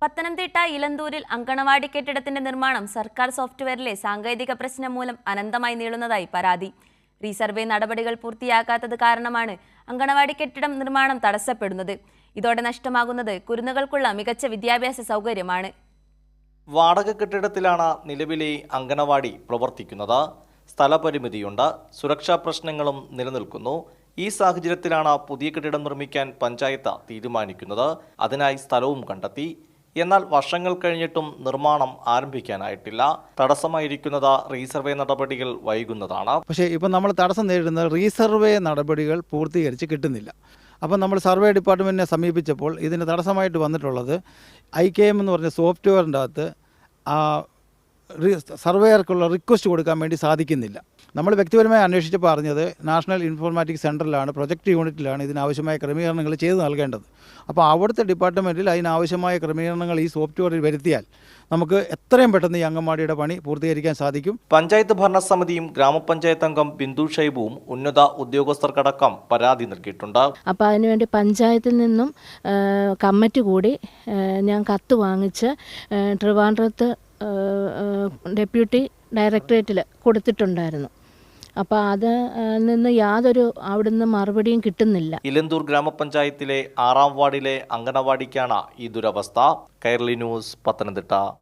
പത്തനംതിട്ട ഇലന്തൂരിൽ അങ്കണവാടി കെട്ടിടത്തിന്റെ നിർമ്മാണം സർക്കാർ സോഫ്റ്റ്വെയറിലെ സാങ്കേതിക പ്രശ്നം മൂലം അനന്തമായി നീളുന്നതായി പരാതി. റീസർവേ നടപടികൾ പൂർത്തിയാക്കാത്തത് കാരണമാണ് അങ്കണവാടി കെട്ടിടം നിർമ്മാണം തടസ്സപ്പെടുന്നത്. ഇതോടെ നഷ്ടമാകുന്നത് കുരുന്നുകൾക്കുള്ള മികച്ച വിദ്യാഭ്യാസ സൗകര്യമാണ്. വാടക കെട്ടിടത്തിലാണ് നിലവിലെ അങ്കണവാടി പ്രവർത്തിക്കുന്നത്. സ്ഥലപരിമിതിയുണ്ട്, സുരക്ഷാ പ്രശ്നങ്ങളും നിലനിൽക്കുന്നു. ഈ സാഹചര്യത്തിലാണ് പുതിയ കെട്ടിടം നിർമ്മിക്കാൻ പഞ്ചായത്ത് തീരുമാനിക്കുന്നത്. അതിനായി സ്ഥലവും കണ്ടെത്തി. എന്നാൽ വർഷങ്ങൾ കഴിഞ്ഞിട്ടും നിർമ്മാണം ആരംഭിക്കാനായിട്ടില്ല. തടസ്സമായിരിക്കുന്നത് റീസർവേ നടപടികൾ വൈകുന്നതാണ്. പക്ഷേ ഇപ്പം നമ്മൾ തടസ്സം നേരിടുന്നത് റീസർവേ നടപടികൾ പൂർത്തീകരിച്ച് കിട്ടുന്നില്ല. അപ്പം നമ്മൾ സർവേ ഡിപ്പാർട്ട്മെൻറ്റിനെ സമീപിച്ചപ്പോൾ ഇതിന് തടസ്സമായിട്ട് വന്നിട്ടുള്ളത് IKM എന്ന് പറഞ്ഞ സോഫ്റ്റ്വെയറിൻ്റെ അകത്ത് സർവേയർക്കുള്ള റിക്വസ്റ്റ് കൊടുക്കാൻ വേണ്ടി സാധിക്കുന്നില്ല. നമ്മൾ വ്യക്തിപരമായി അന്വേഷിച്ചപ്പോൾ അറിഞ്ഞത് നാഷണൽ ഇൻഫോർമാറ്റിക്സ് സെൻറ്ററിലാണ്, പ്രൊജക്ട് യൂണിറ്റിലാണ് ഇതിനാവശ്യമായ ക്രമീകരണങ്ങൾ ചെയ്തു നൽകേണ്ടത്. അപ്പോൾ അവിടുത്തെ ഡിപ്പാർട്ട്മെൻറ്റിൽ അതിനാവശ്യമായ ക്രമീകരണങ്ങൾ ഈ സോഫ്റ്റ്വെയറിൽ വരുത്തിയാൽ നമുക്ക് എത്രയും പെട്ടെന്ന് ഈ അംഗൻവാടിയുടെ പണി പൂർത്തീകരിക്കാൻ സാധിക്കും. പഞ്ചായത്ത് ഭരണസമിതിയും ഗ്രാമപഞ്ചായത്ത് അംഗം ബിന്ദു ഷൈബുവും ഉന്നത ഉദ്യോഗസ്ഥർക്കടക്കം പരാതി നൽകിയിട്ടുണ്ട്. അപ്പോൾ അതിനുവേണ്ടി പഞ്ചായത്തിൽ നിന്നും കമ്മിറ്റി കൂടി ഞാൻ കത്ത് വാങ്ങിച്ച് ട്രിവാൻഡ്രത്ത് ഡെപ്യൂട്ടി ഡയറക്ടറേറ്റിൽ കൊടുത്തിട്ടുണ്ടായിരുന്നു. അപ്പോൾ അത് നിന്ന് യാതൊരു അവിടുന്ന് മറുപടിയും കിട്ടുന്നില്ല. ഇലന്തൂർ ഗ്രാമപഞ്ചായത്തിലെ 6ാം വാർഡിലെ അങ്കണവാടിക്കാണ് ഈ ദുരവസ്ഥ. കൈരളി ന്യൂസ്, പത്തനംതിട്ട.